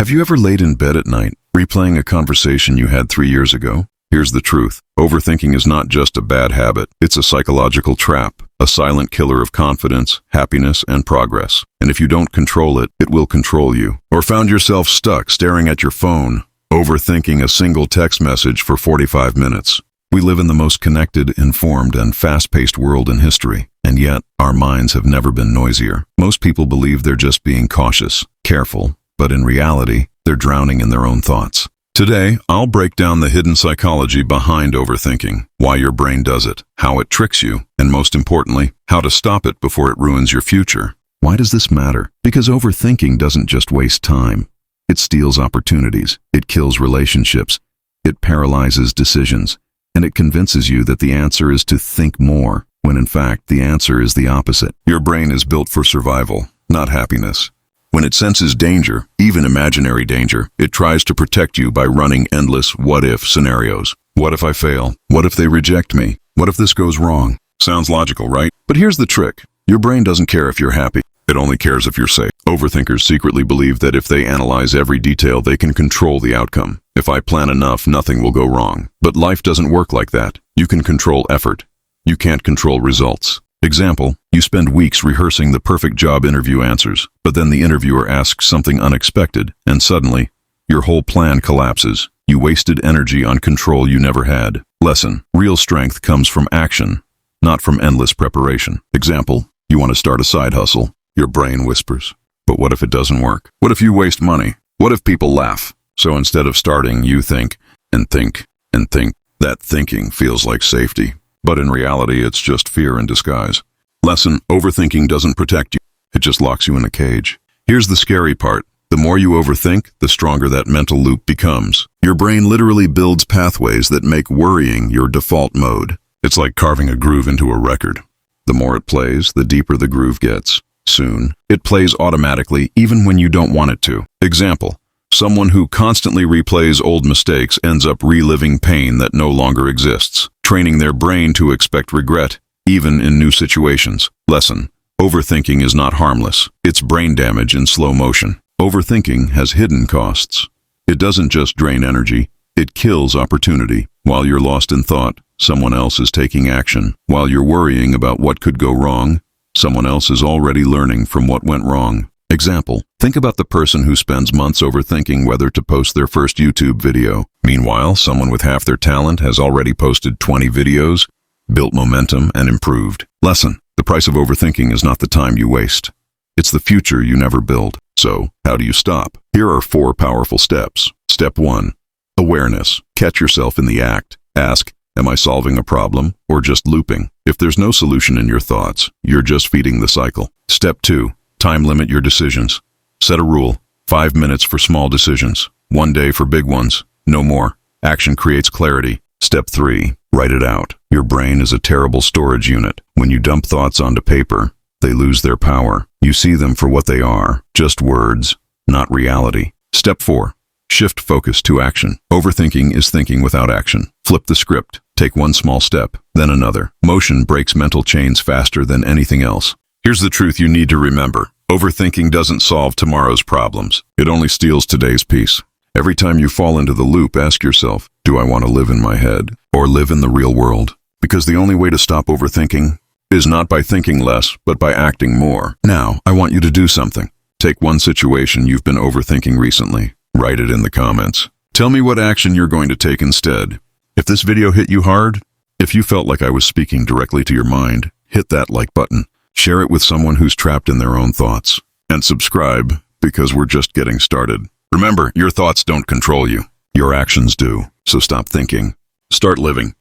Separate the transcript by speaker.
Speaker 1: Have you ever laid in bed at night, replaying a conversation you had 3 years ago? Here's the truth. Overthinking is not just a bad habit. It's a psychological trap, a silent killer of confidence, happiness, and progress. And if you don't control it, it will control you. Or found yourself stuck staring at your phone, overthinking a single text message for 45 minutes. We live in the most connected, informed, and fast-paced world in history, and yet our minds have never been noisier. Most people believe they're just being cautious, careful, but in reality, they're drowning in their own thoughts. Today, I'll break down the hidden psychology behind overthinking, why your brain does it, how it tricks you, and most importantly, how to stop it before it ruins your future. Why does this matter? Because overthinking doesn't just waste time. It steals opportunities, it kills relationships, it paralyzes decisions, and it convinces you that the answer is to think more, when in fact the answer is the opposite. Your brain is built for survival, not happiness. When it senses danger, even imaginary danger, it tries to protect you by running endless what-if scenarios. What if I fail? What if they reject me? What if this goes wrong? Sounds logical, right? But here's the trick. Your brain doesn't care if you're happy. It only cares if you're safe. Overthinkers secretly believe that if they analyze every detail, they can control the outcome. If I plan enough, nothing will go wrong. But life doesn't work like that. You can control effort. You can't control results. Example, you spend weeks rehearsing the perfect job interview answers, but then the interviewer asks something unexpected, and suddenly, your whole plan collapses. You wasted energy on control you never had. Lesson, real strength comes from action, not from endless preparation. Example, you want to start a side hustle. Your brain whispers, but what if it doesn't work? What if you waste money? What if people laugh? So instead of starting, you think, and think, and think. That thinking feels like safety. But in reality, it's just fear in disguise. Lesson, overthinking doesn't protect you. It just locks you in a cage. Here's the scary part. The more you overthink, the stronger that mental loop becomes. Your brain literally builds pathways that make worrying your default mode. It's like carving a groove into a record. The more it plays, the deeper the groove gets. Soon, it plays automatically even when you don't want it to. Example, someone who constantly replays old mistakes ends up reliving pain that no longer exists, training their brain to expect regret, even in new situations. Lesson, overthinking is not harmless. It's brain damage in slow motion. Overthinking has hidden costs. It doesn't just drain energy, it kills opportunity. While you're lost in thought, someone else is taking action. While you're worrying about what could go wrong, someone else is already learning from what went wrong. Example, think about the person who spends months overthinking whether to post their first YouTube video. Meanwhile, someone with half their talent has already posted 20 videos, built momentum, and improved. Lesson, the price of overthinking is not the time you waste. It's the future you never build. So, how do you stop? Here are 4 powerful steps. Step 1. Awareness. Catch yourself in the act. Ask, am I solving a problem or just looping? If there's no solution in your thoughts, you're just feeding the cycle. Step 2. Time limit your decisions. Set a rule. 5 minutes for small decisions. 1 day for big ones. No more. Action creates clarity. Step 3. Write it out. Your brain is a terrible storage unit. When you dump thoughts onto paper, they lose their power. You see them for what they are, just words, not reality. Step 4. Shift focus to action. Overthinking is thinking without action. Flip the script. Take one small step, then another. Motion breaks mental chains faster than anything else. Here's the truth you need to remember. Overthinking doesn't solve tomorrow's problems. It only steals today's peace. Every time you fall into the loop, ask yourself, do I want to live in my head or live in the real world? Because the only way to stop overthinking is not by thinking less, but by acting more. Now, I want you to do something. Take one situation you've been overthinking recently. Write it in the comments. Tell me what action you're going to take instead. If this video hit you hard, if you felt like I was speaking directly to your mind, hit that like button. Share it with someone who's trapped in their own thoughts. And subscribe, because we're just getting started. Remember, your thoughts don't control you. Your actions do. So stop thinking. Start living.